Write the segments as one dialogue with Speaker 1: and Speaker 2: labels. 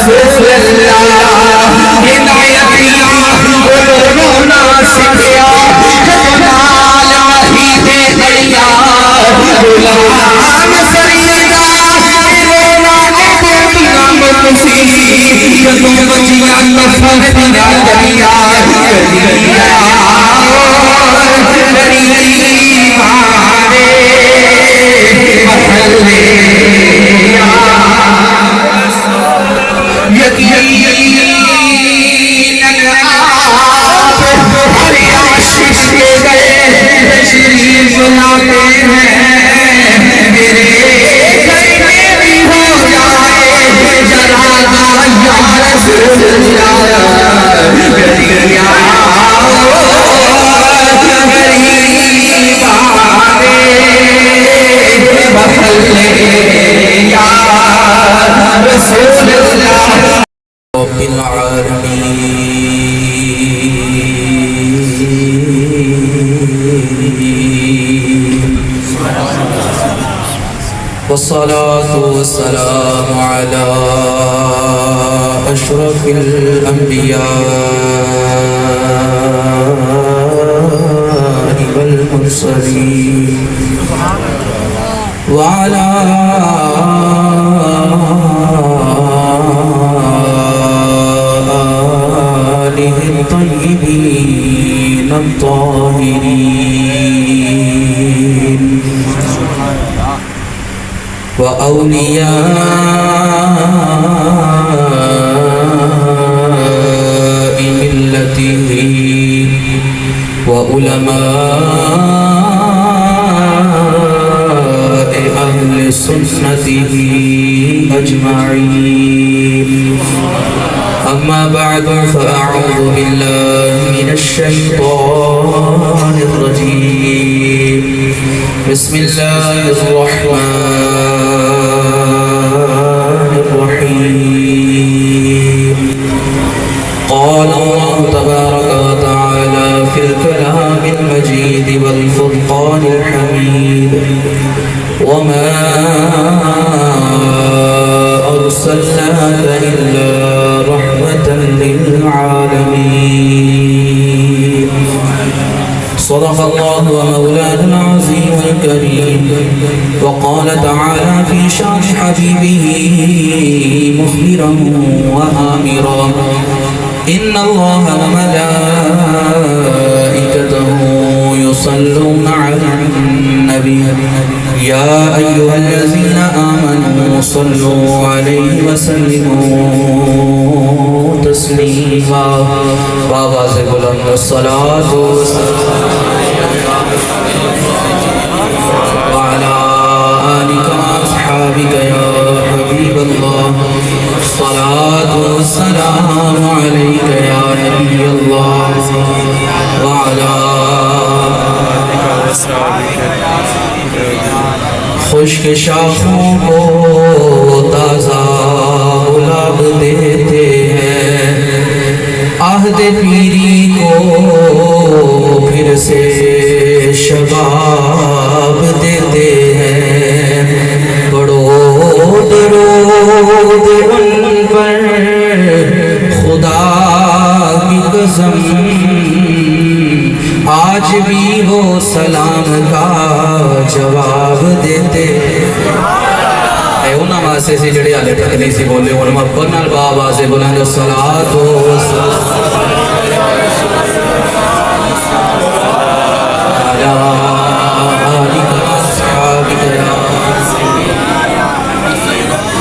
Speaker 1: رسول اللہ ہدایتیاں رونا سکھیا جمال وحی دے دریا غلام سریدہ رونا نام تسی جدوں بچیاں نفر دیا دریا والصلاة والسلام على أشرف الأنبياء والمرسلين وعلى آله الطيبين الطاهرين وأولياء ملته وعلماء أهل سنته أجمعين أما بعد فأعوذ بالله من الشيطان الرجيم بسم الله الرحمن الرحيم قال الله تبارك وتعالى في الكلام المجيد والفرقان الحميد وما أرسلناك إلا رحمة للعالمين صدق الله ومولانا العظيم الكريم وقال تعالى في شان حبيبه مخبرا وآمرا إن الله وملائكته يصلون على النبي يا أيها الذين آمنوا صلوا عليه وسلموا تسليما بآواز بلند الصلاة وعلى آلك وأصحابك يا حبيب الله الصلاة والسلام عليك يا نبي الله وعلى خشک شاخوں کو تازہ گلاب دیتے ہیں عہد پیری کو پھر سے شباب دیتے ہیں بڑو درود ان پر خدا کی قسم آج بھی وہ سلام کا جواب دیتے اے انہاں واسطے سے جڑے حالے تک نہیں سی بولے اور محبت نال بابا سے بلند الصلاۃ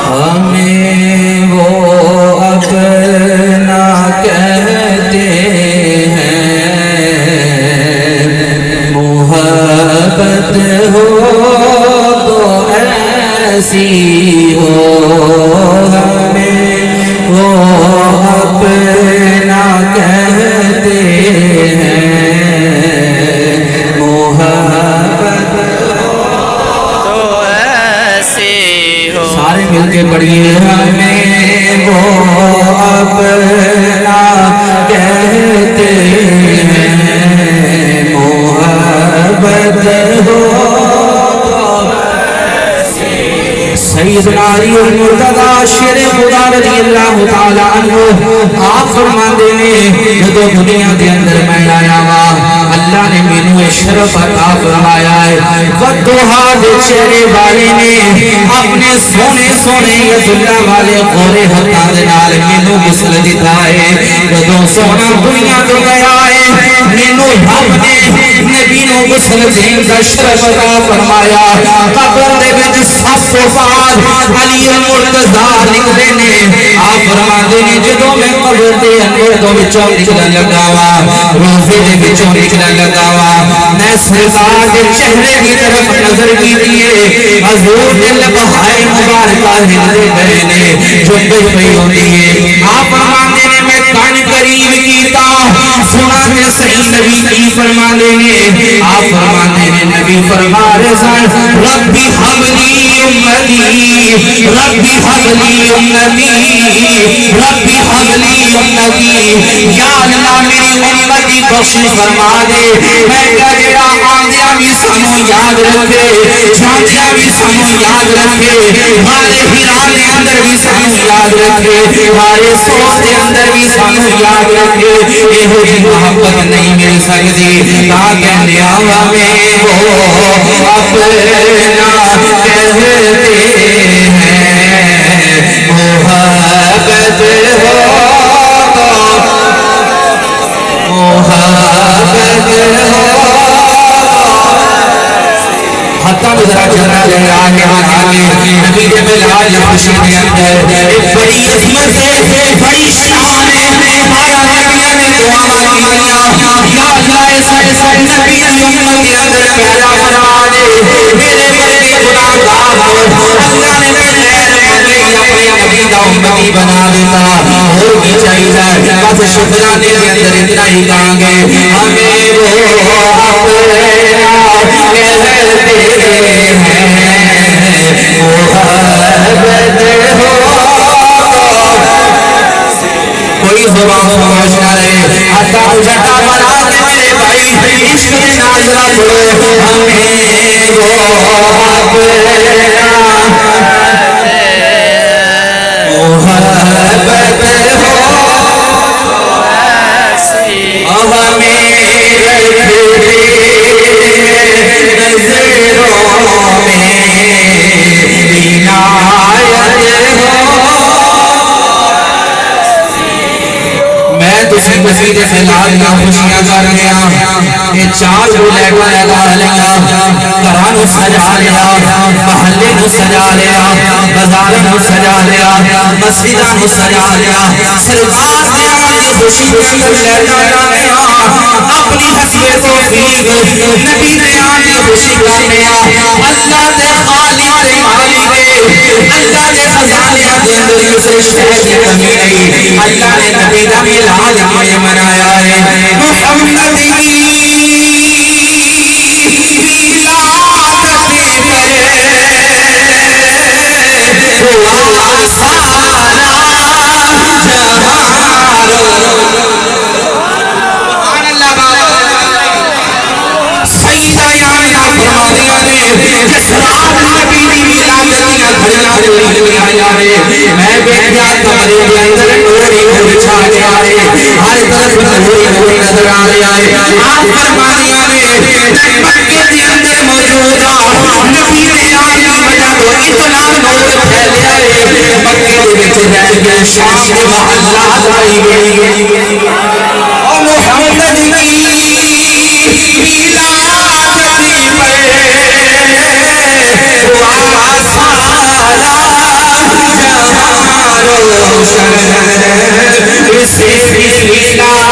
Speaker 1: ہمیں وہ اپنا کہتے ہو تو ایسی ہو ہمیں وہ اپنا کہتے ہیں محبت
Speaker 2: تو ایسی ہو
Speaker 1: سارے مل کے پڑھیے ہمیں وہ اپنا کہتے ہیں محبت ہو سیدنا علی المرتضی شیر خدا رضی اللہ تعالی عنہ آپ فرماندے نے جدو دنیا دے اندر میں آیا وا اللہ نے مینوں شرف عطا فرمایا ہے ودوہا دے چہرے والے نے اپنے سونے سونے یز اللہ والے غورے ہتھاں دے نال مینوں غسل دتا ہے جدو سونا دنیا تو گیا ہے مینوں رب نے نبی نوں غسل دین دا شرف عطا فرمایا قبر دے وچ سب تو بعد علی المرتضی لکھدے نے آپ فرماندے نے جدوں میں قبر دے اندر دو وچوں نکلن لگا وا روزے دے وچوں نکلن لگا وا میں سرکار دے چہرے دی طرف نظر کیتی ہے حضور دے لبہائے مبارکہ ہلدے پئے نے جھنڈ پئی ہوندی ہے آپ فرماندے نے میں کان قریب کیتا سنا تے صحیح نبی کی فرماندے نے آپ فرماندے نے نبی فرما رہے سن ربی حبلی امتی ربی حبلی امتی ربی حبلی امتی یا اللہ میری امتی بخشش فرما دے میں کیا جڑا آندیا بھی سانو یاد رکھے جاندیا بھی سانو یاد رکھے ہمارے ہرا دے اندر بھی سانو یاد رکھے ہمارے سوچ دے اندر بھی سانو یاد رکھے یہ جی محبت نہیں مل سکتی تا کہنے آوا میں وہ اپنا کہتے ہیں محبت ہو محبت ہو حتیٰ ذرا جنرا لے آگے آگے نبی دے ملاد خوشی دے اندر ایک بڑی عظمت ہے بڑی شان ہے ہمارا نبیوں نے دعا کیا یا اللہ ایسا نبی دی امت کے اندر پیدا فرما دے میرے ورگے گناہگار اللہ نے بغیر منگے اپنے نبی دا امتی بنا دیتا اور بھی چاہیے بس شکرانے کے اندر اتنا ہی کہیں گے ہمیں وہ اپنا کہتے ہیں محبت ہو کوئی زبان خاموش نہ رہے حتیٰ جھٹا بنا کے میرے بھائی عشق کے ناظرہ پڑھو ہمیں وہ اپنا محبت ہو ہمیں نظروں میں عنایت ہو میں تسی مسجد خلال نہ خوشیاں کر گیا یہ چار کو لے کر لگا لیا گھراں نو سجا لیا محلے نو سجا لیا بازار نو سجا لیا مسجداں نو سجا لیا سرکار دے آنے دی خوشی دے اندر لے جا گیا اپنی حسب توفیق نبی دے آنے دی خوشی کرنے اللہ دے خالق دے مالک اللہ دے خزانے دے اندر کسی شے دی کمی نہیں اللہ نے نبی دا میلاد میں منایا ہے محمد میں بیٹھا کمرے کے اندر نوری نور چھا گیا ہے ہر طرف نوری نور نظر آ رہا ہے آپ فرمانیاں نے میں مکے کے اندر موجود ہوں نبی نے آنے کی وجہ تو اتنا نور پھیلیا ہے مکے کے وچ رہ کے شام کے محلات آئی گئی اور محمد کی اسے میلاد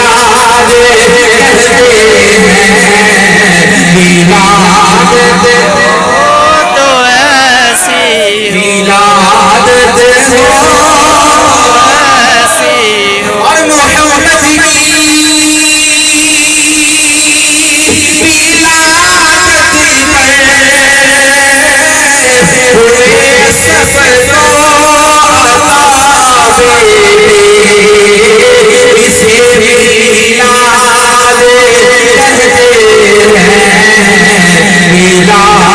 Speaker 1: کہتے ہیں میلاد
Speaker 2: تو ایسی
Speaker 1: میلاد اور محمد کی ہوئے سفر اسے میلاد کہتے ہیں میلاد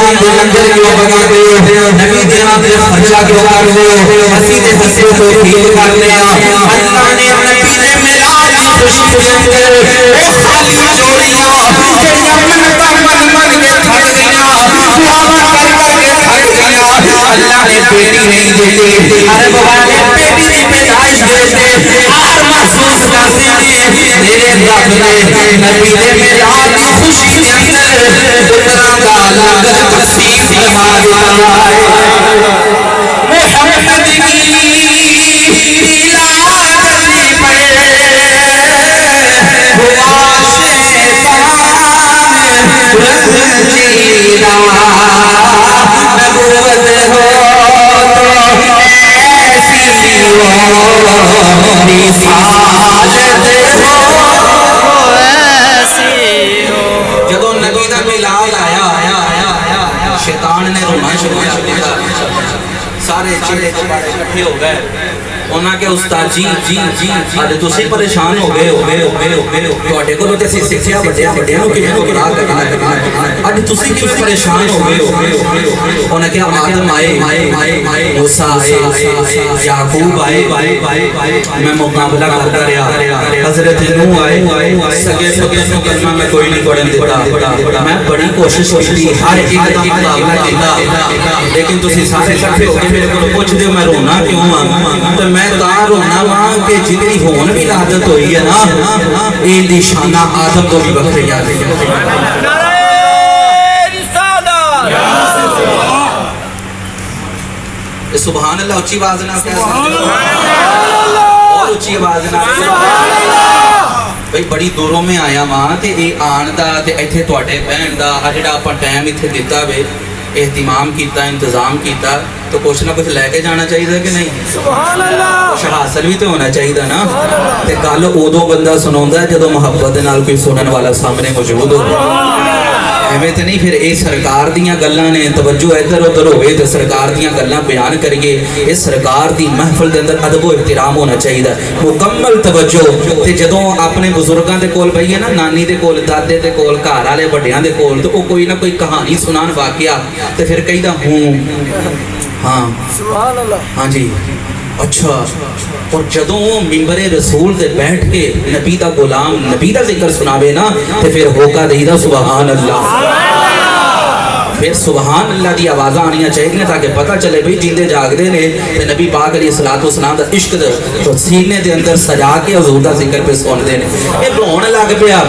Speaker 1: آن دے لنگر کیوں بگاتے ہو نبی دے آن دے خرچہ کیوں کرتے ہو اسی دے حصے تو فیل کرتے ہیں اللہ نے نبی دے میلاد کی خوشی دے اندر وہ خالی جوڑیاں جڑیاں منتا من کے تھک گیا دعاواں کر کے تھک گیا اللہ نے بیٹی نہیں دیتی ارے بابا نے بیٹی دی پیدائش دیتے آر محسوس کرتے ہیں میرے رب نے نبی دے میلاد کی خوشی دے اندر پتراں دا لنگر تقسیم فرما دتا ہے محمد کی میلاد کرنی پڑے ہوا شیطان رنجیدہ نبوت ہو تو ایسی ہو رسالت ہو
Speaker 2: ایسی ہو
Speaker 1: جدو نبی دا میلاد آیا شیطان نے رونا شروع کر دیا سارے چڑے چپاڑے اکٹھے ہو گئے انہاں کے استاد جی اج تسی پریشان ہو گئے تواڈے کولوں تے اسی سکھیا بڑیاں نوں کیویں گمراہ کرنا اج تسی کیوں پریشان ہو گئے انہاں کہا آدم آئے موسیٰ آئے یعقوب آئے میں مقابلہ کرتا رہا حضرت نوح آئے سگے نوں کلمہ میں کوئی نہیں پڑھن دیتا میں بڑی کوشش کی ہر ایک دا مقابلہ کیتا لیکن تسی سارے اکٹھے ہو کے میرے کولوں پوچھ دیو میں رونا کیوں ہاں تے میں تا رونا وا کہ جتنی ہون بھی عادت ہوئی ہے نا این دی شانہ آدم کو بھی بکھری آ گئی سبحان اللہ اچھی آواز نہ اور اچھی آواز نہ بھئی بڑی دوروں میں آیا ماں تے اے آن دا تے ایتھے تواڈے بہن دا جڑا اپا ٹائم ایتھے دتا وے اہتمام کیتا انتظام کیتا تو کچھ نہ کچھ لے کے جانا چاہیے کہ نہیں سبحان اللہ کچھ حاصل بھی تو ہونا چاہیے نا تے گل ادو بندہ سناوندا ہے جدوں محبت نال کوئی سنن والا سامنے موجود ہو ایویں تے نہیں پھر اے سرکار دیاں گلاں نے توجہ ادھر ادھر ہوئے تے سرکار دیاں گلاں بیان کریے اس سرکار دی محفل دے اندر ادب و احترام ہونا چاہیے مکمل توجہ تے جدوں اپنے بزرگاں دے کول بھئیے نا نانی دے کول دادے دے کول گھر والے بڑیاں دے کول تے او کوئی نہ کوئی کہانی سنان واقعہ تے پھر کہیدا ہوں ہاں سبحان اللہ ہاں جی اچھا اور جدوں منبر رسول دے بیٹھ کے نبی دا غلام نبی دا ذکر سناوے نا تے پھر ہوکا دیدا سبحان اللہ پھر سبحان اللہ دی آوازاں آنیاں چاہیے تاکہ پتہ چلے بھئی جیندے جاگدے نے تے نبی پاک علیہ الصلوۃ والسلام دا عشق دا سینے دے اندر سجا کے حضور دا ذکر پہ سندے نے اے رون لگ پیا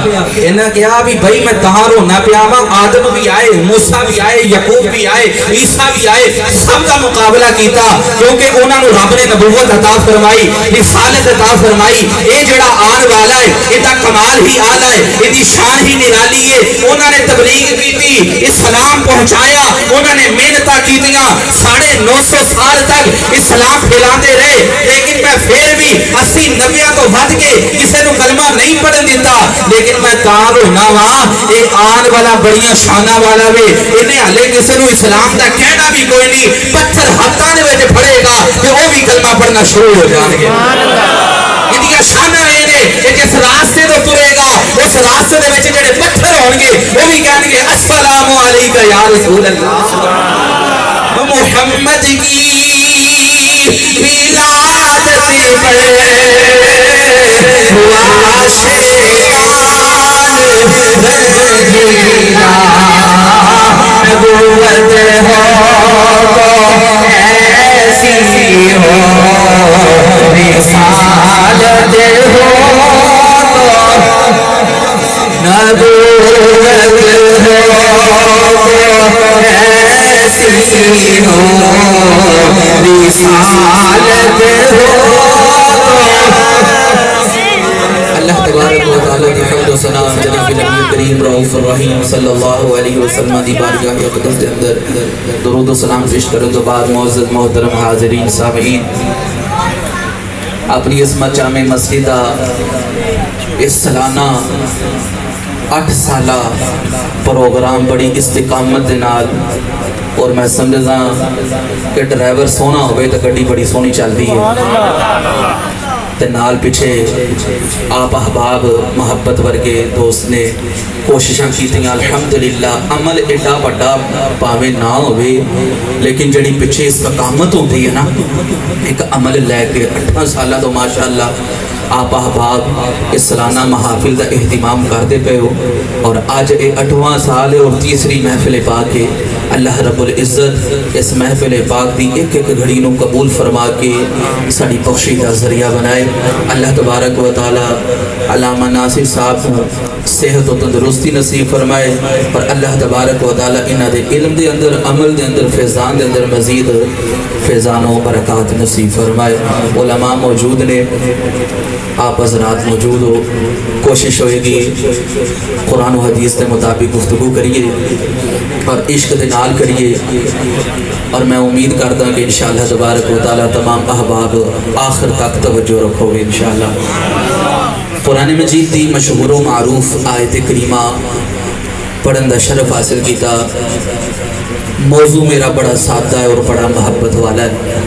Speaker 1: انہاں کہا بھی بھئی میں تہاں رونا پیا وا آدم بھی آئے موسیٰ بھی آئے یعقوب بھی آئے عیسیٰ بھی آئے سب دا مقابلہ کیتا کیونکہ انہاں نوں رب نے نبوت عطا فرمائی رسالت عطا فرمائی اے جڑا آن والا ہے اے دا کمال ہی اعلیٰ ہے اے دی شان ہی نرالی ہے انہاں نے تبلیغ کیتی اسلام پہنچایا انہوں نے محنتاں کیتیاں 950 سال تک اسلام پھیلاندے رہے لیکن میں پھر بھی 80-90 تو ود کے کسے نو کلمہ نہیں پڑھن دیتا لیکن میں تار ہونا وا اے آن والا بڑیاں شانہ والا وے انہیں ہلے کسے نو اسلام دا کہنا بھی کوئی نہیں پتھر ہاتھاں دے وچ پھڑے گا تے او بھی کلمہ پڑھنا شروع ہو جان گے یہ شانہ ہے کہ جس راستے تو ترے گا اس راستے دے وچ جڑے پتھر ہون گے وہ بھی کہن گے السلام علیکہ یا رسول اللہ محمد کی میلاد سے پڑے ہوا شیطان رنجیدہ نبوت ہو تو ایسی ہو رسالت ہو نبوت ہو ایسی ہو رسالت ہو اللہ تبارک و تعالی کی حمد و ثنا جناب نبی کریم رؤوف الرحیم صلی اللہ علیہ وسلم دی بارگاہ اقدس دے اندر درود و سلام پیش کرن تو بعد معزز محترم حاضرین سامعین اپنی اسمت جامع مسجد اس سالانہ 8 سالہ پروگرام بڑی استقامت دے نال اور میں سمجھدا کہ ڈرائیور سونا ہوئے تو گڈی بڑی سونی چل رہی ہے تے نال پیچھے آپ احباب محبت ورگے دوست نے کوششاں کیتیاں الحمدللہ عمل ایڈا بڑا پاوے نہ ہوئے لیکن جڑی پیچھے استقامت ہوتی ہے نا ایک عمل لے کے 8 سالہ تو ماشاءاللہ آپ احباب اس سالانہ محافل دا اہتمام کرتے پے ہو اور آج 8واں سال ہے اور تیسری محفل پاک ہے اللہ رب العزت اس محفل پاک دی ایک ایک گھڑی نو قبول فرما کے ساڑی بخشی دا ذریعہ بنائے اللہ تبارک و تعالی علامہ ناصر صاحب صحت و تندرستی نصیب فرمائے اور اللہ تبارک و تعالی انہاں دے علم دے اندر عمل دے اندر فیضان دے اندر مزید فیضان و برکات نصیب فرمائے علماء موجود نے آپ حضرات موجود ہو کوشش ہوئے گی قرآن و حدیث کے مطابق گفتگو کریے اور عشق دے نال کریے اور میں امید کرتا ہوں کہ انشاءاللہ تبارک و تعالی تمام احباب آخر تک توجہ رکھو گے انشاءاللہ قرآن مجید دی مشہور و معروف آیت کریمہ پڑھن دا شرف حاصل کیتا موضوع میرا بڑا سادہ ہے اور بڑا محبت والا ہے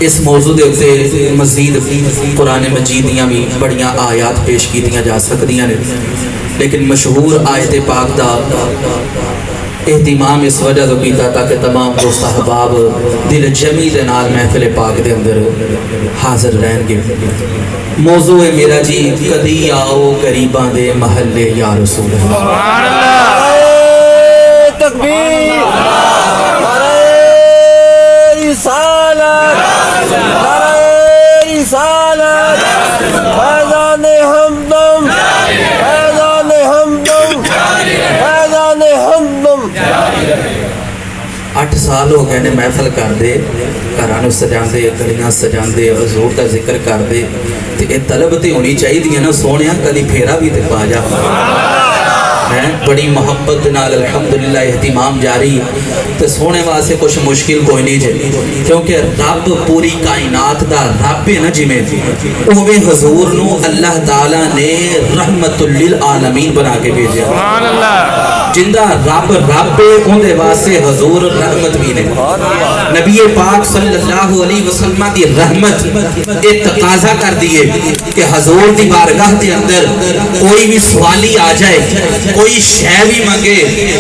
Speaker 1: اس موضوع دے اتے مزید قرآن مجید دیاں بھی بڑیاں آیات پیش کیتیاں جا سکتیاں نے لیکن مشہور آیت پاک دا اہتمام اس وجہ تو کیتا تاکہ تمام دوست احباب دل جمی دے نال محفل پاک دے اندر حاضر رہن گے موضوع ہے میرا جی کدی آؤ غریباں دے محلے یا رسول اللہ
Speaker 3: تکبیر رسالت رسالت فیضان ہمدم فیضان ہمدم فیضان ہمدم
Speaker 1: 8 سال ہو گئے نے محفل کر دے گھرانوں سجان دے گلیاں سجان دے حضور کا ذکر کر دے تے اے طلب تے ہونی چاہیے دی نا سونیاں کدی پھیرا بھی تے پا جا بڑی محبت نال الحمدللہ اہتمام جاری تے سونے واسے کچھ مشکل کوئی نہیں جائے کیونکہ رب پوری کائنات دا رب ہے نا جی میں اوہ حضور نو اللہ تعالیٰ نے رحمت للعالمین بنا کے بھیجا جندہ رب رب ان دے واسے حضور رحمت بھی نے نبی پاک صلی اللہ علیہ وسلم دی رحمت ایک تقاضا کر دیئے کہ حضور دی بارگاہ دے اندر کوئی بھی سوالی آ جائے کوئی شے بھی مانگے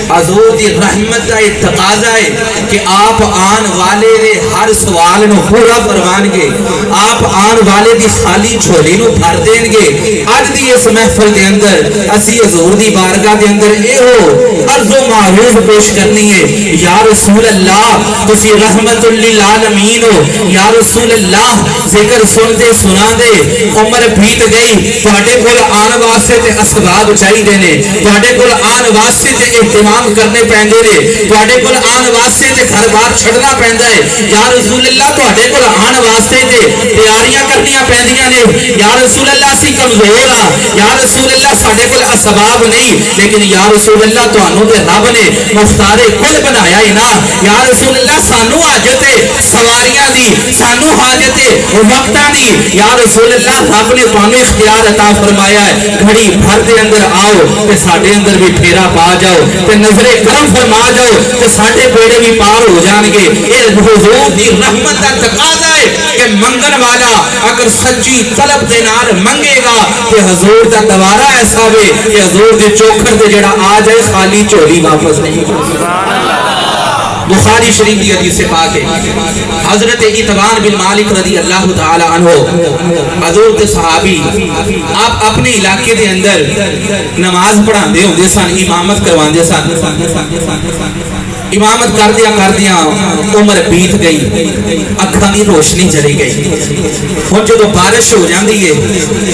Speaker 1: حضور دی رحمت دا ایک تقاضا ہے کہ آپ آن والے دے ہر سوال نو پورا فرمان گے آپ آن والے دی خالی جھولی نو بھر دیں گے آج دی اس محفل دے اندر اسی حضور دی بارگاہ دے اندر اے ہو عرض و معروف پیش کرنی ہے یا رسول اللہ تسی رحمت للعالمین ہو یا رسول اللہ ذکر سنتے سنا دے عمر بیت گئی تواڈے کول آن واسطے تے اسباب چاہی دینے تواڈے کول آن واسطے تے اہتمام کرنے پیندے نے تواڈے کول آن واسطے تے گھر بار چھڑنا پیندا ہے یا رسول اللہ تواڈے کول آن واسطے تے تیاریاں کرنیاں پیندیاں نے یا رسول اللہ اسی کمزور ہاں یا رسول اللہ ساڈے کول اسباب نہیں لیکن یا رسول اللہ تانوں تے رب نے مختار کل بنایا ہی نا یا رسول اللہ سانو حاجت سواریاں دی سانو حاجت وقتاں دی یا رسول اللہ رب نے تانوں اختیار عطا فرمایا ہے گھڑی بھر دے اندر آؤ تے ساڈے اندر بھی پھیرا پا جاؤ تے نظر کرم فرما جاؤ تے ساڈے بیڑے بھی پار ہو جان گے اے حضور دی رحمت دا تقاضا ہے کہ منگن والا اگر سچی طلب دے نال منگے گا تے حضور دا دوارا ایسا ہوے کہ حضور دے چوکھر دے جڑا آ جائے خالی چولی واپس نہیں بخاری شریف کی حدیث سے پاک ہے حضرت اتبان بن مالک رضی اللہ تعالی عنہ حضور کے صحابی آپ اپنے علاقے دے اندر نماز پڑھان دے ہوندے سن امامت کروان دے سن امامت کر دیا عمر بیت گئی اکھاں دی روشنی چلی گئی ہن جدوں بارش ہو جاندی ہے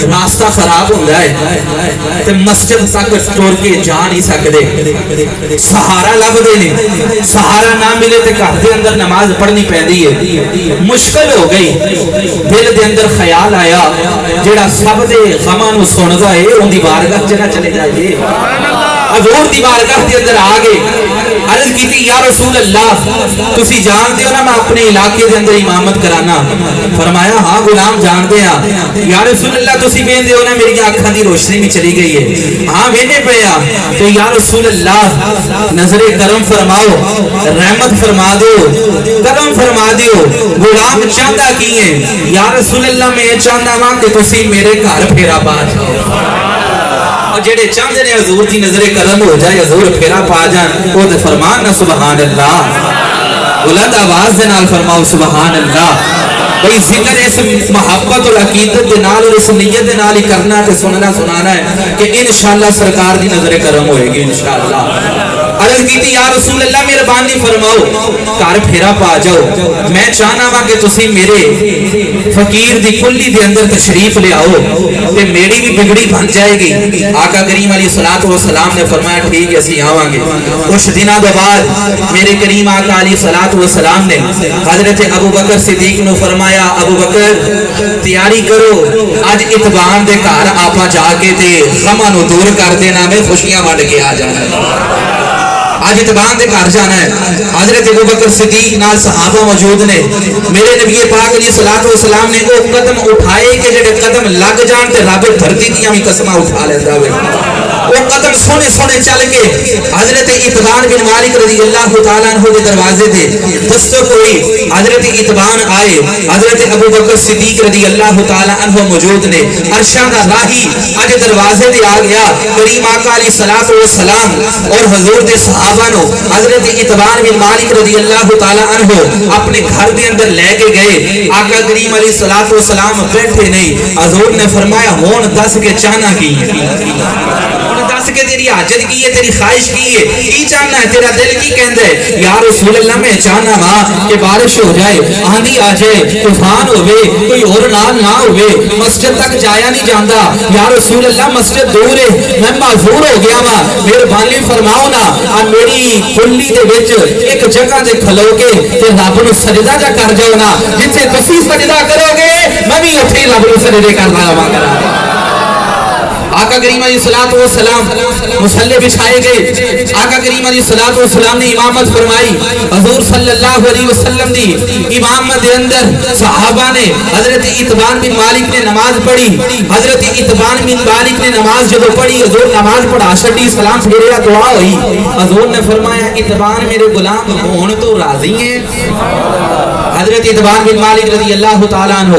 Speaker 1: راستہ خراب ہوندا ہے تے مسجد تک ٹر کے جا نہیں سکدے سہارا لبدے نے سہارا نہ ملے تے گھر دے اندر نماز پڑھنی پیندی ہے مشکل ہو گئی دل دے اندر خیال آیا جڑا سب دے غماں نو سندا ہے اون دی بارگاہ چ چلے جائیے حضور دی بارگاہ دے اندر آ گئے عرض کی یا رسول اللہ تسی جان دیو نا میں اپنے علاقے دے اندر امامت کرانا. فرمایا ہاں غلام جان دے ہاں. یا رسول اللہ تسی وین دیو نا میری آنکھاں دی روشنی بھی چلی گئی ہے. ہاں وینے پہ تو یا رسول اللہ نظر کرم فرماؤ, رحمت فرما دیو, کرم فرما دیو. غلام چاہتا کی ہے یا رسول اللہ میں چاہتا ہاں کہ تسی میرے گھر پھیرا پا جاؤ. اور جڑے چاہتے نے حضور کی نظر کرم ہو جائے, حضور پھیرا پا جان, وہ تے فرمان نہ سبحان اللہ. بلند آواز دے نال فرماؤ سبحان اللہ. بھئی ذکر اس محبت اور عقیدت دے نال اور اس نیت دے نال ہی کرنا تے سننا سنانا ہے کہ انشاءاللہ سرکار دی نظر کرم ہوئے گی انشاءاللہ. عرض کیتی یا رسول اللہ مہربانی فرماؤ گھر پھیرا پا جاؤ. میں چاہنا وا کہ تسی میرے فقیر دی کلی دے اندر تشریف لے آؤ تے میری بھی بگڑی بن جائے گی. آقا کریم علیہ الصلوۃ والسلام نے فرمایا ٹھیک ہے اسی آواں گے. کچھ دنوں دے بعد میرے کریم آقا علیہ الصلوۃ والسلام نے حضرت ابو بکر صدیق نو فرمایا ابو بکر تیاری کرو, اج اتبان دے گھر آپا جا کے تے غماں نو دور کر دینا, میں خوشیاں ونڈ کے آ جانا. آج اتبان دے گھر جانا ہے. حضرت ابو بکر صدیق نال صحابہ موجود نے. میرے نبی پاک علیہ الصلوۃ والسلام نے وہ قدم اٹھائے کہ جڑے قدم لگ جان تے رب دھرتی دیاں وی قسماں اٹھا لیندا ہوئے. وہ قدم سونے سونے چل کے حضرت اتبان بن مالک رضی اللہ تعالیٰ عنہ دے دروازے دے دستک ہوئی. حضرت اتبان آئے, حضرت ابو بکر صدیق رضی اللہ تعالیٰ عنہ موجود نے. عرشاں دا راہی اج دروازے دے آ گیا. کریم آقا علیہ الصلوۃ والسلام اور حضور دے صحابہ نو حضرت اتبان بن مالک رضی اللہ تعالیٰ عنہ اپنے گھر دے اندر لے کے گئے. آقا کریم علیہ الصلوۃ والسلام بیٹھے نہیں. حضور نے فرمایا ہون دس کے چاہنا کی دس کے تیری حاجت کی ہے, تیری خواہش کی ہے, کی چاہنا ہے, تیرا دل کی کہندا ہے. یا رسول اللہ میں چاہنا وا کہ بارش ہو جائے, آندھی آ جائے, طوفان ہوے, کوئی اور نال نہ ہوے, مسجد تک جایا نہیں جاندا. یا رسول اللہ مسجد دور ہے, میں معذور ہو گیا وا, مہربانی فرماؤ نا میری کلی دے وچ ایک جگہ تے کھلو کے تے رب نو سجدہ جا کر جاؤ نا, جتھے تسی سجدہ کرو گے میں بھی اوتھے رب نو سجدے کرنا وا. آقا کریم علیہ الصلوۃ والسلام مصلی بچھائے گئے. آقا کریم علیہ الصلوۃ والسلام نے امامت فرمائی. حضور صلی اللہ علیہ وسلم دی امامت دے اندر صحابہ نے حضرت اتبان بن مالک نے نماز پڑھی. حضرت اتبان بن مالک نے نماز جب پڑھی, حضور نماز پڑھا چھڈی, سلام پھیریا, دعا ہوئی. حضور نے فرمایا اتبان میرے غلام ہون تو راضی ہیں. حضرت اتبان بن مالک رضی اللہ تعالیٰ عنہ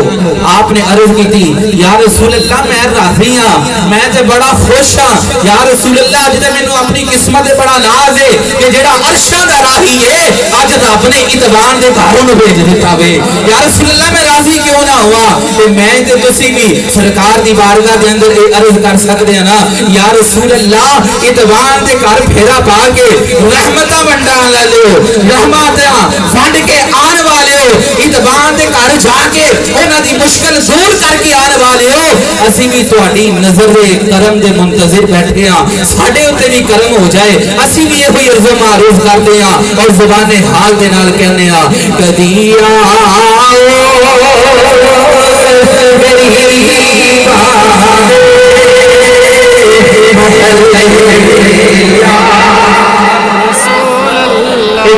Speaker 1: آپ نے عرض کی تھی یا رسول اللہ میں راضی ہاں, میں تے بڑا خوش ہاں. یا رسول اللہ اج تے مینوں اپنی قسمت بڑا ناز ہے کہ جڑا عرشاں دا راہی ہے اج رب نے اتبان دے گھر نوں بھیج دتا وے. یا رسول اللہ میں راضی کیوں نہ ہوا, تے میں تے تسی بھی سرکار دی بارگاہ دے اندر اے عرض کر سکدے ہیں نا یا رسول اللہ اتبان دے گھر پھیرا پا کے رحمتاں ونڈان والے, رحمتاں ونڈ کے آن والے, اتبان دے گھر جا کے انہاں دی مشکل دور کر کے آن والے ہو. اسی بھی تہاڈی نظر کرم دے منتظر بیٹھے ہاں, ساڈے اوتے بھی کرم ہو جائے. اسی بھی یہ عرض و معروف کرتے ہیں اور زبان حال دے نال کہنے ہاں کدی آؤ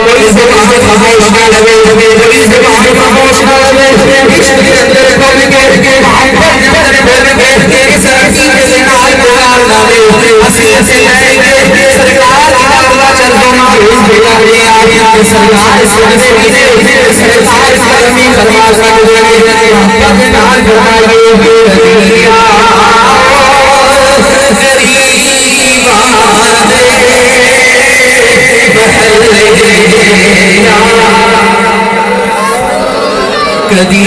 Speaker 1: کوئی زبان خاموش نہ لگے, کوئی زبان خاموش نہ لگے, عشق کے اندر بول کے محبت کے اندر بول کے اس عقیدے سے نال پیار نہ لے. اسی ایسے لائیں گے سرکار کی بارگاہ چلو معروف بلا لیا سرکار سجدے کیتے سرکار کرمی فرما سکتے ہیں محبت نال فرما دے کدی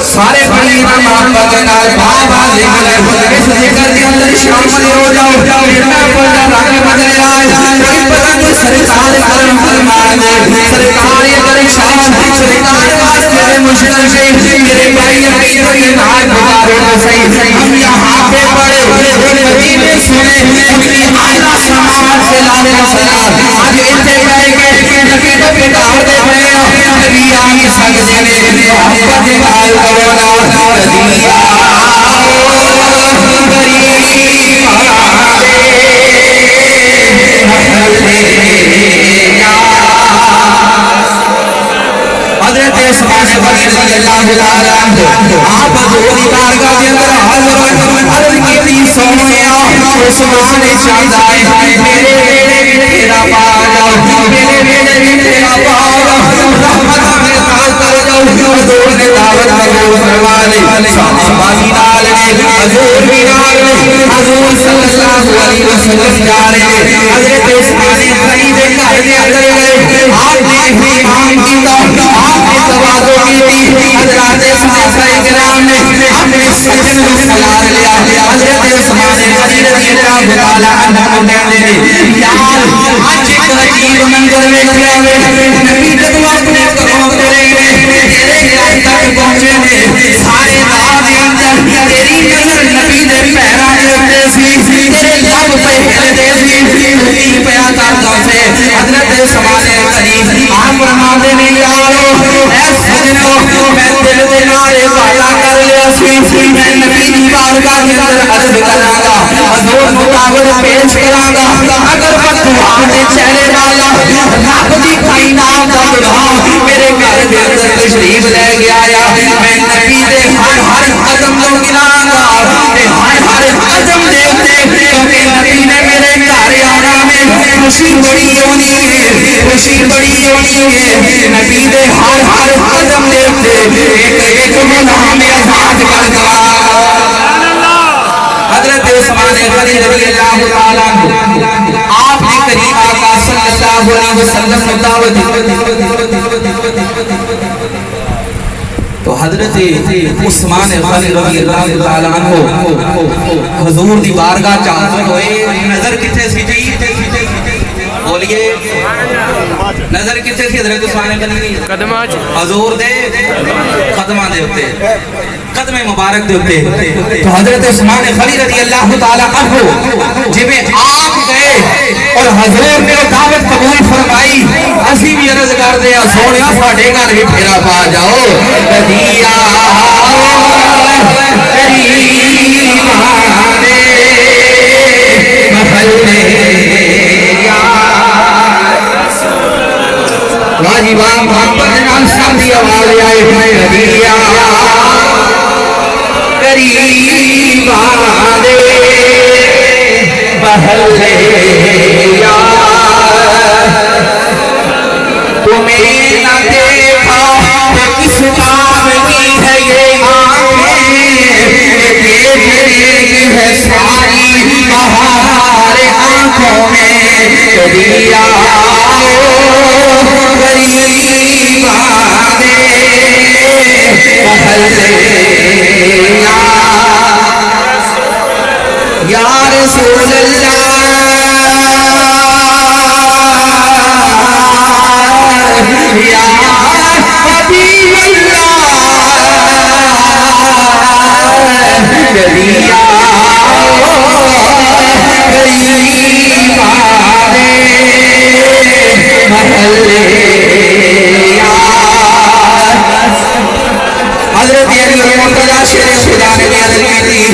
Speaker 1: سارے بڑی محبت نال بابا ذکر اس ذکر کے اندر شامل ہو جاؤ میں پڑھا رکھ بدلے آئے کوئی پتہ نہیں سرکار کرم فرمان سرکار یہ کرے شان سرکار واسطے میرے مشکل میرے بھائی اپنی کوئی نار پکارو صحیح ہم یہاں پہ پڑے مدینے سنے ان کی اعلیٰ سماعت سے لانے سلام آج اتنے کہے کہ نبی نبی دار دے پڑے نبی آئی سکتے عثمان غنی رضی اللہ تعالیٰ عنہ آپ حضور دی بارگاہ کے اندر حاضر عرض کی سونیا عثمان چاہتا ہے میرے بیٹے بھی تیرا پا جاؤ میرے بیٹے بھی تیرا پا جاؤ رحمت میں ساتھ کر جاؤ حضور نے دعوت قبول فرما لی صحابہ بھی نال نے حضور بھی نال نے حضور صلی اللہ علیہ وسلم جا رہے ہیں حضرت عثمان غنی دے گھر دے اندر گئے آپ نے احترام کیتا آپ نے تواضع کی حضرات صحابہ کرام نے اپنے سجن کو سلام لیا حضرت عثمان غنی رضی اللہ تعالیٰ عنہ کہتے ہیں یار آج ایک عجیب منظر ویکھیا ہے نبی جدوں اپنے گھروں تیرے تیرے گھر تک پہنچے نے سارے راہ دے اندر تیری نظر نبی دے پیراں دے اوتے سی تیرے لب پہ ہلدے سی تو کی پیا کردا سے حضرت عثمان غنی آپ فرماندے نے یارو اے سجنو میں دل دے نال وعدہ کر لیا سی میں نبی دی بارگاہ دے اندر عرض کراں گا حضور نوں دعوت پیش کراں گا اگر بددعا دے چہرے والا رب دی کائنات دا گواہ میرے گھر دے اندر تشریف لے گیا یا میں نبی دے ہر قدم نوں گراں گا تے ہر قدم دے اوتے کیونکہ نبی نے میرے گھر آنا ہے خوشی بڑی ہونی ہے خوشی بڑی ہونی ہے نبی دے ہر قدم دے اوتے ایک گناہ میں آزاد کر دیا حضرت عثمان غنی رضی اللہ تعالیٰ عنہ آپ نے کریم آقا صلی اللہ علیہ وسلم کو دعوت تو حضرت عثمان غنی رضی اللہ تعالیٰ عنہ حضور دی بارگاہ چاہتے ہوئے نظر کتھے سی جی بولیے نظر کتھے سی حضرت عثمان غنی حضور دے قدمہ دے ہوتے قدم مبارک دے ہوتے تو حضرت عثمان غنی رضی اللہ تعالیٰ عنہ جب آپ گئے اور حضور نے دعوت قبول فرمائی اسی بھی عرض کر دیا سونیا ساڈے گھر بھی پھیرا پا جاؤ کدیا واجی واہ محمد نام ساتھی آواز آئے کدیا قریب آدے محلے تمہیں نہ دیکھا تو کس کام کی ہے یہ آنکھیں دیکھ رہی ہے ساری بہار آنکھوں میں دیا غریب آدے محلے یا رسول اللہ یا حبیب اللہ گلیا غریب آدے محلے حضرت علی مرتضیٰ شیر خدا نے عرض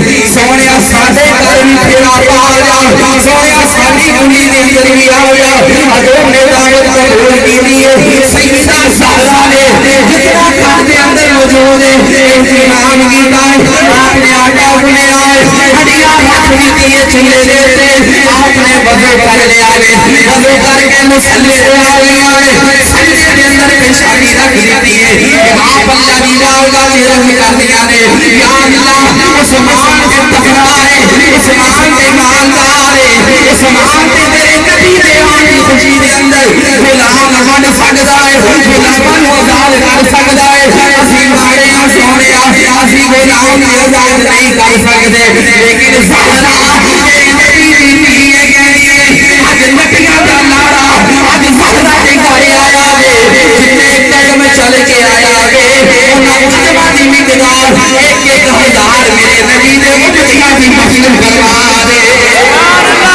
Speaker 1: کی سونیا ساڈے گھر بھی پھیرا پا جا سونیا ساڈی گلی دے اندر بھی آ جا حضور نے دعوت قبول کی ہے سیدہ زہرا نے جتنا گھر دے اندر موجود ہے اہتمام کیتا ہے آپ نے آٹا گنیا ہے ہڈیاں رکھ دی ہے چولہے دے تے آپ نے وضو کر لیا ہے وضو کر کے مصلی پہ آ گیا ہے سجدے دے اندر پیشانی رکھ دی ہے کہ آپ اللہ دی بارگاہ میں عرض کر دیا نے یا اللہ عثمان دے تقوا ہے عثمان دے مالدار ہے عثمان دے تیرے نبی دے آن کی خوشی دے اندر غلام بن سکدا ہے غلاماں نوں آزاد کر سکدا ہے اسی ماڑے سونے اسی غلام نوں آزاد نہیں کر سکدے لیکن زہرا تیرے نبی دی دھی ہے کہنی ہے اج نبیاں دا لاڑا اج زہرا دے گھر آیا ہے جتنے قدم چل کے آیا ہے انہاں قدماں دی مقدار ایک ایک ہزار میرے نبی دے مجدیاں دی محفل فرما دے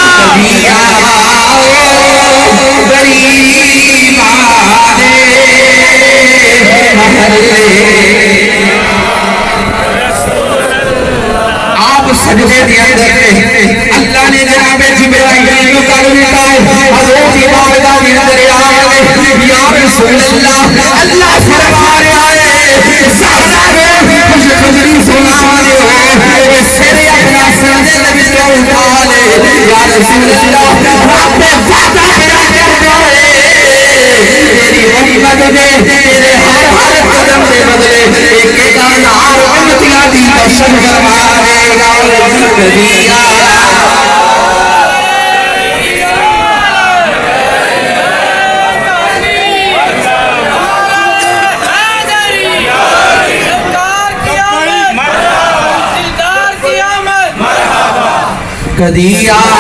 Speaker 1: کبھی آؤ غریب آدے محلے آپ سجدے دے اندر اللہ نے جناب جبرائیل کو کر دیتا ہے حضور کی بارگاہ دے اندر آ گئے یا رسول اللہ اللہ فرما رہا کدی آؤ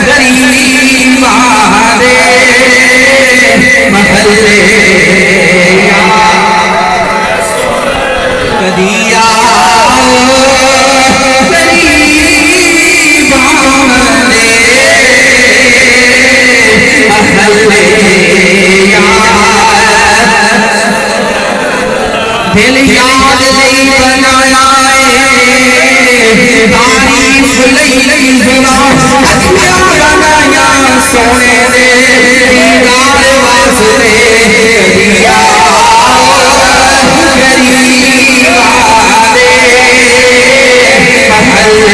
Speaker 1: غریباں دے محلے کدی آؤ غریباں دے محلے دل یاد نہیں بنایا تعریف لئی زبان اکھیاں بنایا سونے دے دیدار واسطے کدی آؤ غریباں دے محلے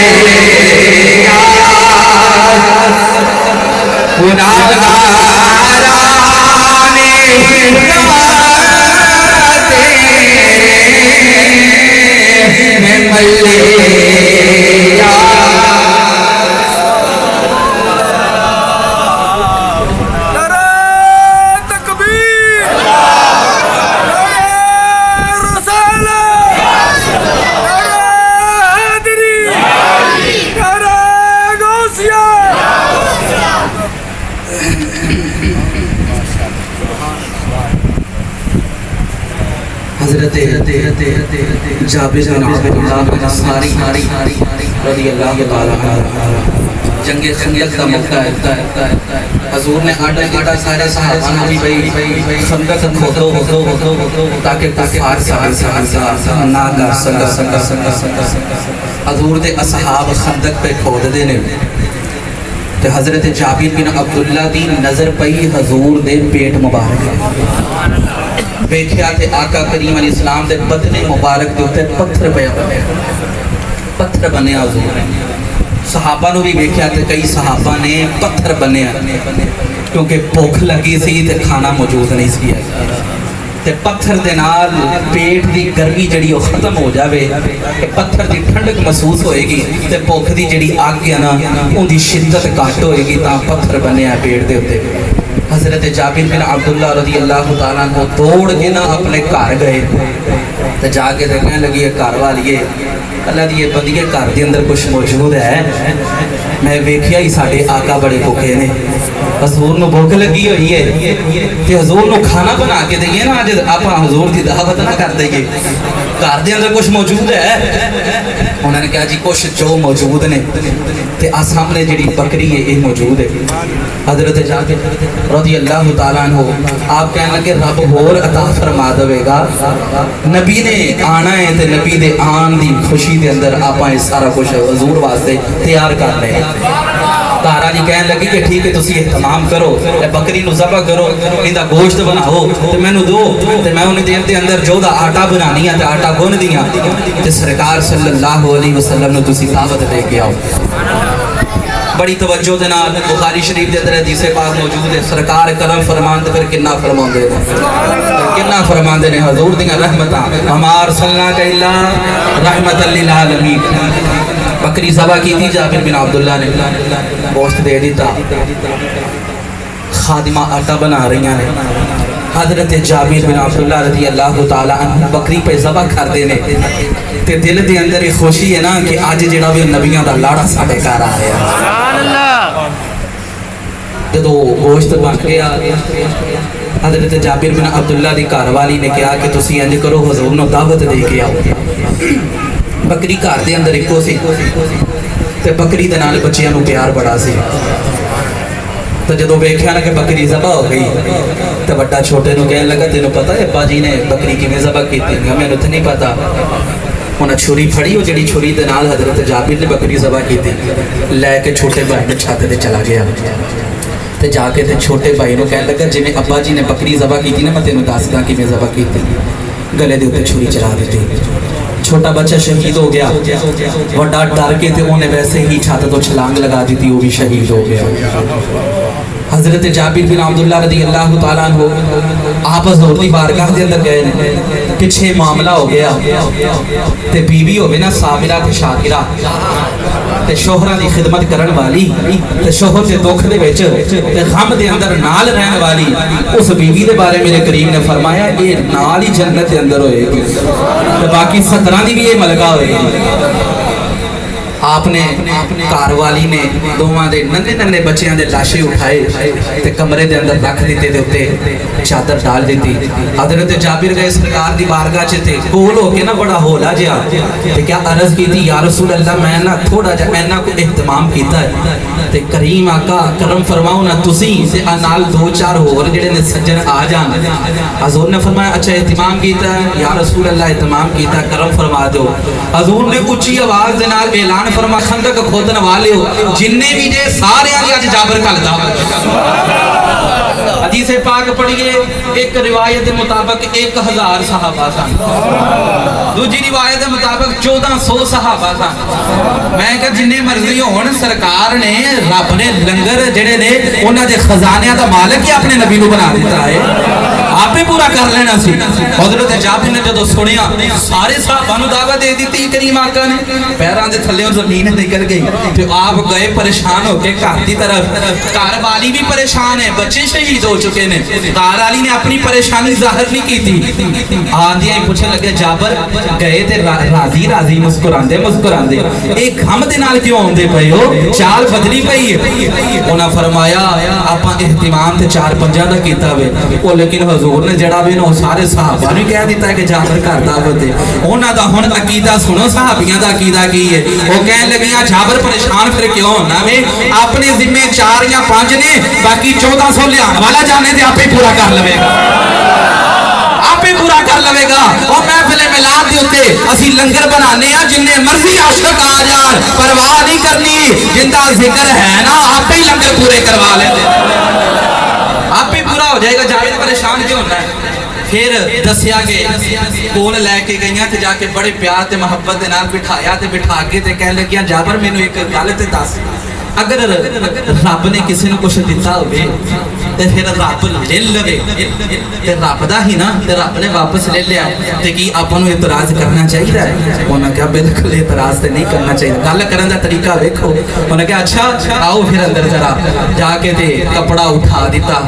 Speaker 1: حضرت جابر بن عبداللہ انصاری رضی اللہ تعالی عنہ جنگ خندق کا موقع ہے حضور نے آرڈر کیا سارے صحابہ نے بھی خندق کھودو تاکہ کفار نہ کر سکے حضور دے اصحاب خندق پہ کھود دینے تو حضرت جابر بن عبداللہ دی نظر پئی حضور دے پیٹ مبارک ویکھیا تے آقا کریم علیہ السلام دے بدن مبارک دے ہوتے پتھر بنے حضور صحابہ نو بھی ویکھیا تے کئی صحابہ نے پتھر بنے کیونکہ بھوک لگی سی تے کھانا موجود نہیں سی تے پتھر دے نال پیٹ دی گرمی جڑی وہ ختم ہو جاوے تے پتھر دی ٹھنڈک محسوس ہوئے گی تے بھوک دی جڑی آگ ہے نا ان دی شدت گھٹ ہوئے گی تاں پتھر بنے پیٹ دے ہوتے حضرت جابر بن عبداللہ رضی اللہ تعالیٰ کو توڑ کے نہ اپنے گھر گئے تو جا کے دیکھنے لگی ہے گھر والیے اللہ دی یہ بندی گھر دے اندر کچھ موجود ہے میں ویکھیا ہی ساڈے آقا بڑے بھوکے نے حضور نو بھوک لگی ہوئی ہے کہ حضور نو کھانا بنا کے دئیے نا آج آپ حضور دی دعوت نہ کر دئیے گھر دے اندر کچھ موجود ہے انہوں نے کہا جی کچھ جو موجود نے تے سامنے جڑی بکری ہے یہ موجود ہے حضرت جابر رضی اللہ تعالیٰ عنہ آپ کہنے لگے رب ہور عطا فرما دے گا نبی نے آنا ہے تے نبی دے آن دی خوشی دے اندر آپ سارا کچھ حضور واسطے تیار کر لیں تارا جی کہنے لگی کہ ٹھیک ہے تسی اہتمام کرو بکری نو ذبح کرو اندا گوشت بناؤ تے مینوں دو تے میں انہی دیر دے اندر جو دا آٹا بنانی ہے تے آٹا گن دیاں تے سرکار صلی اللہ علیہ وسلم نو تسی دعوت دے کے آؤ بڑی توجہ دے نال بخاری شریف دے اندر حدیث پاک موجود ہے سرکار کرم فرمان تے پھر کنا فرماندے نے حضور دیاں رحمتاں ہمار صلی الا رحمت للعالمین بکری ذبح کی تھی جابر بن عبداللہ نے گوشت دے دیتا خادمہ آٹا بنا رہی ہیں حضرت جابر بن عبداللہ رضی اللہ تعالیٰ عنہ بکری پہ ذبح کر دینے تے دل دے اندر ایک خوشی ہے نا کہ آج جڑا بھی نبیوں دا لاڑا ساڑھے کار آ رہا ہے جدو گوشت بن گیا حضرت جابر بن عبداللہ دی کاروالی نے کہا کہ تسی انج کرو حضور نو دعوت دے کے آؤ بکری گھر دے اندر ایکو سی تے بکری دے نال بچیاں نو پیار بڑا سی تو جدو ویکھیا نا کہ بکری ذبح ہو گئی تو بڑا چھوٹے نو کہنے لگا تینوں پتہ ہے ابا جی نے بکری کیویں ذبح کیتی ہمیں تے نہیں پتا انہیں چھری پھڑی وہ جڑی چھری دے نال حضرت جابر نے بکری ذبح کیتی لے کے چھوٹے بھائی نے چھت تے چلا گیا تے جا کے تے چھوٹے بھائی نو کہنے لگا جویں ابا جی نے بکری ذبح کیتی نا میں تینوں دسدا کیویں ذبح کیتی گلے دے اوپر چھری چلا دیتی چھوٹا بچہ شہید ہو گیا بڑا ڈر کے تے انہیں ویسے ہی چھت تو چھلانگ لگا دی تھی وہ بھی شہید ہو گیا حضرت جابر بن عبداللہ رضی اللہ تعالیٰ عنہ آپ حضور دی بارگاہ دے اندر گئے نے پیچھے معاملہ ہو گیا تے بیوی ہوگی نا صابرہ تے شاکرہ تے شوہرہ دی خدمت کرن والی تے شوہر دے دکھ دے وچ تے غم دے اندر نال رہن والی اس بیوی دے بارے میرے کریم نے فرمایا اے نال ہی جنت دے اندر ہوئے گی تے باقی 17 دی بھی یہ ملکہ ہوئے گی آپ نے کار والی نے دوواں دے ننے ننے بچیاں دے لاشے اٹھائے تے کمرے دے اندر رکھ دیتے دے اوتے چادر ڈال دیتی حضرت جابر گئے سرکار دی بارگاہ چ تے کول ہو کے نا بڑا ہولا جیا تے کیا عرض کی تھی یا رسول اللہ میں نا تھوڑا جا اینا کو اہتمام کیتا ہے تے کریم آقا کرم فرماؤ نا تسی تے نال 2-4 ہور جڑے نے سجن آ جان حضور نے فرمایا اچھا اہتمام کیتا ہے یا رسول اللہ اہتمام کیتا ہے کرم فرما دو حضور نے اونچی آواز دے نال اعلان فرما خندق کھودن والے ہو جننے بھی جے سارے آج آج جابر کھلدا حدیث پاک پڑھیے ایک روایت مطابق 1000 صحابہ سن دوجی روایت مطابق 1400 صحابہ سن میں کہ جننے مرضی ہون سرکار نے رب نے لنگر جڑے نے انہاں دے خزانیاں دا مالک ہی اپنے نبی نو بنا دیتا ہے آپ بھی پورا کر لینا سی حضرت جابر نے جدو سنیا سارے صحابہ نو دعوت دے دیتی کریم آقا نے پیران دے تھلے زمین نکل گئی پھر آپ گئے پریشان ہو کے گھر دی طرف کار والی بھی پریشان ہے بچے شہید ہو چکے نے کار والی نے اپنی پریشانی ظاہر نہیں کی تھی آندیاں ہی پوچھنے لگے جابر گئے تے راضی راضی مسکراندے مسکراندے ایک غم دے نال کیوں ہوندے پئے ہو چال بدلی پئی ہے انہاں فرمایا آپاں اہتمام تے 4-5 دا کیتا وے او لیکن حضور نے جڑا بھی نو سارے صحابہ نے کہہ دیتا ہے کہ جابر گھر دعوت دے انہاں دا ہن عقیدہ سنو صحابیاں دا عقیدہ کی ہے وہ کہنے لگیاں جابر پریشان پھر کیوں ہونا میں اپنے ذمہ 4 یا 5 نے باقی 1400 لیان والا جانے دے آپ ہی پورا کر لوے گا آپ ہی پورا کر لوے گا اور محفل میلاد دے اوتے اسی لنگر بنانے ہیں جننے مرضی عاشق آ جان پرواہ نہیں کرنی جن دا ذکر ہے نا آپ ہی لنگر پورے کروا لیں آپ ہی پورا ہو جائے گا جاوید پریشان کیوں ہونا ہے پھر دسیا کہ کول لے کے گئیاں تے جا کے بڑے پیار تے محبت دے نال بٹھایا تے بٹھا کے تے کہنے لگیاں جابر مینوں ایک گل تے دس اگر رب نے کسی نے کچھ دیتا ہوئے تے پھر رب لے لوے تے رب دا ہی نا تے رب نے واپس لے لیا تے کی آپاں نوں اعتراض کرنا چاہیے انہاں کہا بالکل اعتراض تے نہیں کرنا چاہیے گل کرن دا طریقہ ویکھو انہاں کہا اچھا آؤ پھر اندر ذرا جا کے تے کپڑا اٹھا دیتا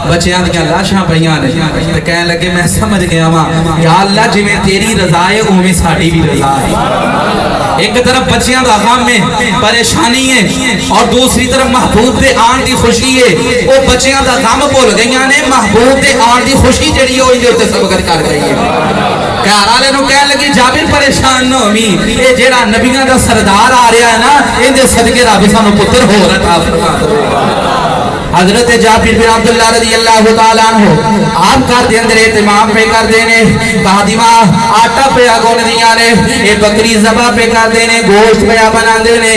Speaker 1: بچیاں دیاں لاشاں پئیاں نے تے کہنے لگے میں سمجھ گیا وا یا اللہ جویں تیری رضا ہے اوویں ساڈی بھی رضا ہے ایک طرف بچیاں دا غم ہے پریشانی ہے اور دوسری طرف محبوب دے آن دی خوشی ہے وہ بچیاں دا غم بھول گئیاں نے محبوب دے آن دی خوشی جڑی ہوئی دے تے سب کر گئی ہے گھر والے نو کہنے لگی جابر پریشان نہ ہوویں اے جیڑا نبیاں دا سردار آ رہا ہے نا این دے صدقے رب سانو پتر ہور عطا فرما دے حضرت جابر بن عبداللہ رضی اللہ تعالیٰ عنہ آپ کر دے اندر اہتمام پہ کر دینے قادمہ آٹا پہ آگون دیا نے اے بکری زبا پہ کر دینے گوشت پہ بنا دینے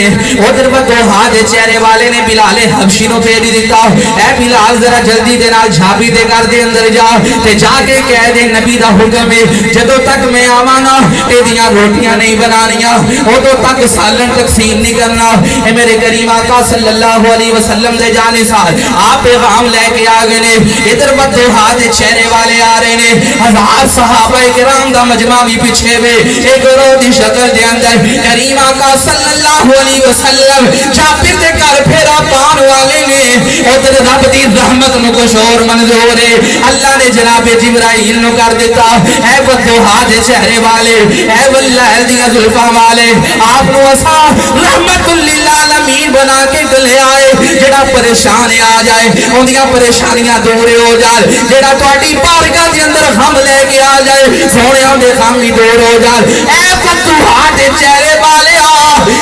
Speaker 1: ادھر پر دو ہاتھ چہرے والے نے بلال حبشی نو پہ دیتا اے بلال ذرا جلدی دے نال جھاپی دے کر دے اندر جا تے جا کے کہہ دے نبی دا حکم ہے جدو تک میں آوانا اے دیاں روٹیاں نہیں بنانیاں ادو تک سالن تقسیم نہیں کرنا اے میرے کریم آقا صلی اللہ علیہ وسلم دے جانے سال آپ پیغام لے کے آگے نے ادھر بدو ہاتھ چہرے والے آ رہے نے 1000 صحابہ کرام دا مجمع بھی پیچھے وے ایک روح دی شکل دے اندر کریم آقا صلی اللہ علیہ وسلم جابر دے گھر پھیرا پان والے نے ادھر رب دی رحمت نو کچھ اور منظور ہے اللہ نے جناب جبرائیل نو کر دیتا اے بدو ہاتھ چہرے والے اے واللہ دی زلفاں والے آپ نو اسا رحمت للعالمین بنا کے لے آئے جڑا پریشان آ جائے ان دیاں پریشانیاں دور ہو جائے جڑا تہاڈی بارگاہ دے اندر غم لے کے آ جائے سونےاں دے غم بھی دور ہو جائے اے فتوحات دے چہرے والے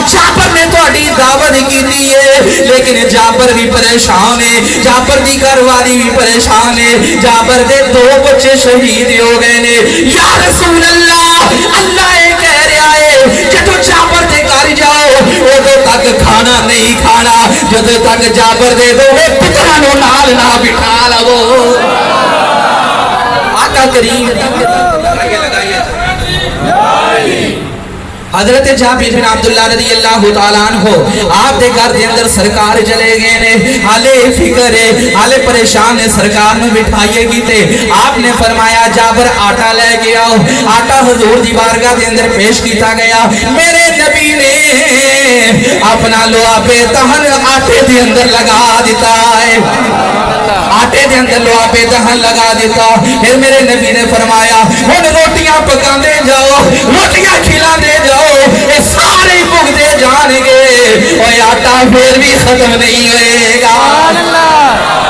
Speaker 1: جابر نے تہاڈی دعوت کیتی ہے لیکن جابر بھی پریشان ہے جابر دی گھر والی بھی پریشان ہے جابر دے 2 بچے شہید ہو گئے نے یا رسول اللہ اللہ اے کہہ رہا ہے جدو جابر دے گھر جاؤ ادو تک کھانا نہیں کھانا جدو تک جابر دے دو پترا نو نال نہ بٹھا لو آقا کریم حضرت جابر بن عبداللہ رضی اللہ تعالیٰ عنہ آپ دے گھر دے اندر سرکار چلے گئے نے، حالے فکر ہے، حالے پریشان نے، سرکار میں بٹھائیے گی تے آپ نے فرمایا جابر آٹا لے کے آؤ، آٹا حضور دی بارگاہ دے اندر پیش کیتا گیا، میرے نبی نے اپنا لوابے دہن آٹے دے اندر لگا دیتا ہے، آٹے دے اندر لوابے دہن لگا دیتا، پھر میرے نبی نے فرمایا ہن روٹیاں پکا دے جاؤ، روٹیاں کھلا دے جاؤ، یہ سارے بھگتے جان گے اور آٹا پھر بھی ختم نہیں ہوئے گا۔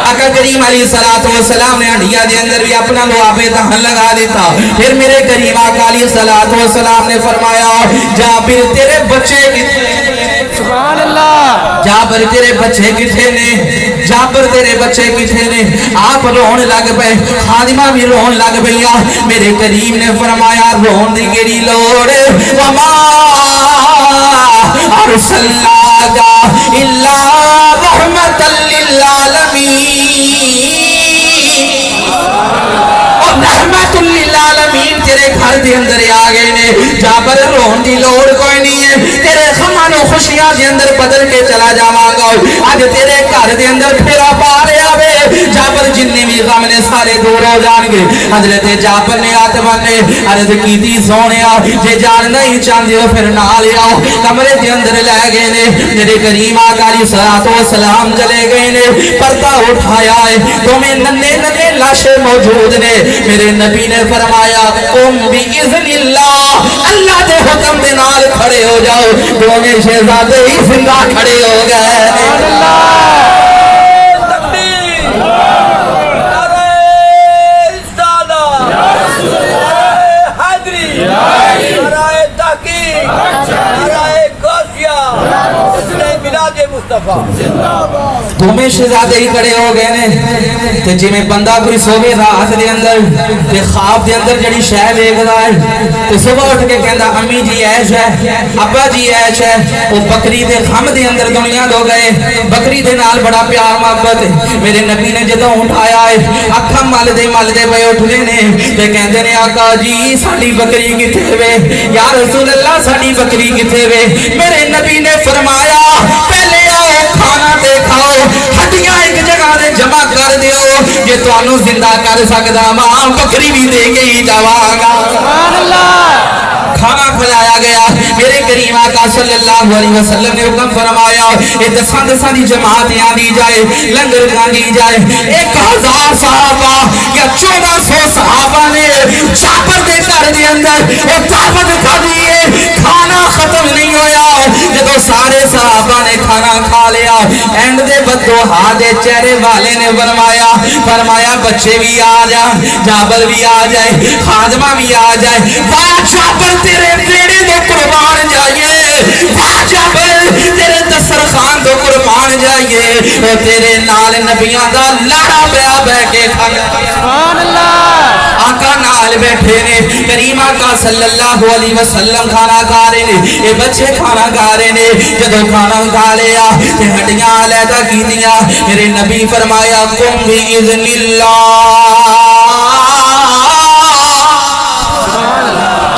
Speaker 1: آقا کریم علیہ السلام نے ہنڈیا دے اندر بھی اپنا لوابے دہن لگا دیتا، پھر میرے کریم آقا علیہ السلام نے فرمایا جابر تیرے بچے
Speaker 2: سبحان اللہ،
Speaker 1: جابر تیرے بچے کتھے نے، جابر تیرے بچے کتھے نے، آپ رون لگ پے، خادمہ بھی رون لگ پیا، میرے کریم نے فرمایا رون دی گیری لوڑ، وما ارسلناک الا رحمتا للعالمین، اور رحمت للعالمین تیرے گھر دے اندر آ گئے نے، جابر رون دی لوڑ کوئی نہیں ہے، تیرے خمان و خوشیاں دے اندر بدل کے چلا جاواں گا، آج تیرے گھر دے اندر پھیرا پا رہا وے، جابر جننے بھی غم نے سارے دور ہو جان گے۔ حضرت جابر نے آتمن نے عرض کی تھی سونیا جے جان نہیں چاہتے ہو پھر نہ لے آؤ، کمرے دے اندر لے گئے نے، میرے کریم آقا علیہ السلام چلے گئے نے، پردہ اٹھایا ہے، تمہیں ننے ننے لاشیں موجود نے، میرے نبی نے فرمایا قم باذن اللہ، اللہ دے حکم دے نال کھڑے ہو جاؤ، دونوں شہزادے ہی زندہ کھڑے ہو گئے۔ دومیں شہزادے ہی کھڑے ہو گئے نے، تے جی میں بندہ کوئی سوے رات دے اندر تے خواب دے اندر جڑی شے ویکھدا ہے تے صبح اٹھ کے کہندا امی جی ایش ہے، ابا جی ایش ہے، وہ بکری دے غم دے اندر دنیا دو گئے، بکری دے نال بڑا پیار محبت، میرے نبی نے جدوں اٹھایا ہے اکھاں ملدے پے اٹھدے نے تے کہندے نے آقا جی ساڈی بکری کتے وے، یا رسول اللہ ساڈی بکری کتے وے، میرے نبی نے فرمایا پہلے آؤ کھانا دے کھاؤ، ہڈیاں ایک جگہ دے جمع کر دیو، یہ تانوں زندہ کر سکدا ماں بکری بھی دے کے ہی جاواں گا۔
Speaker 2: سبحان اللہ،
Speaker 1: کھانا کھلایا گیا، میرے کریم آقا صلی اللہ علیہ وسلم نے حکم فرمایا یہ دساں دی جماعت آندی جائے، لنگر کھاندی جائے، 1000 صحابہ یا 1400 صحابہ نے جابر دے گھر دے اندر ایک دعوت کھادی ہے، کھانا ختم نہیں ہویا، جدو سارے صحابہ نے کھانا کھا لیا، اینڈ دے بدوہا دے چہرے والے نے فرمایا بچے بھی آ جائیں، جابر بھی آ جائے، خادمہ بھی آ جائے، واہ جابر تیرے بیڑے دے قربان جائیے، واہ جابر تیرے دسترخوان دے قربان جائیے، اور تیرے نال نبیاں دا لاڑا پیا بہ کے کھانا۔
Speaker 2: سبحان اللہ،
Speaker 1: آقا نال بیٹھے نے، کریم آقا صلی اللہ علیہ وسلم کھانا کھا رہے نے، یہ بچے کھانا کھا رہے نے، جدو کھانا کھا لیا تے ہڈیاں علیحدہ کی دیا، میرے نبی فرمایا قم باذن اللہ،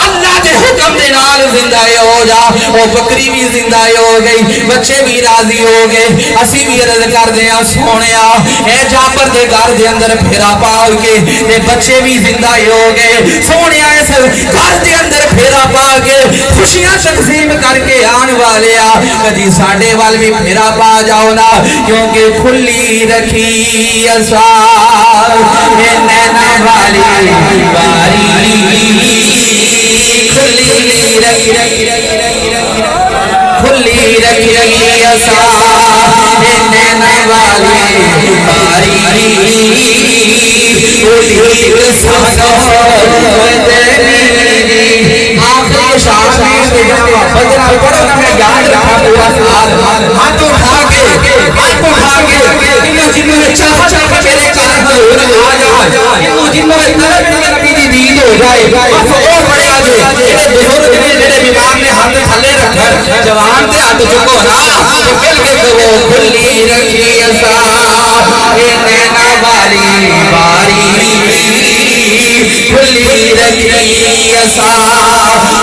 Speaker 1: اللہ دے حکم دے نال زندہ ہو جا، وہ بکری بھی زندہ ہو گئی، بچے بھی راضی ہو گئے، اسی بھی عرض کر دیا سونیا اے جابر دے گھر دے اندر پھیرا پا کے تے بچے بھی زندہ ہو گئے، سونیا اس گھر دے اندر پھیرا پا کے خوشیاں تقسیم کر کے آن والے آ، کدی ساڈے وال بھی پھیرا پا جاؤ نا، کیونکہ کھلی رکھی اسرار اے نینا والی باری، کھلی رکھی اسرار اے نینا والی باری، اڑی سانو تیری آخری شان میں بدنا پڑھو نا، میں یاد رکھا پورا سال، ہاتھ اٹھا کے جنہوں نے چاہا میرے گھر ضرور آ جا، جنہوں نے طلب نبی دی دید ہو جائے، بس وہ بڑے آجے، جنہیں بزرگ نے جنہیں بیمار نے ہاتھ تھلے رکھا، جوان تے ہاتھ چکو نا، تو مل کے کہو کھلی رکھی اسرار اے نینا والی باری، کھلی رکھی اسرار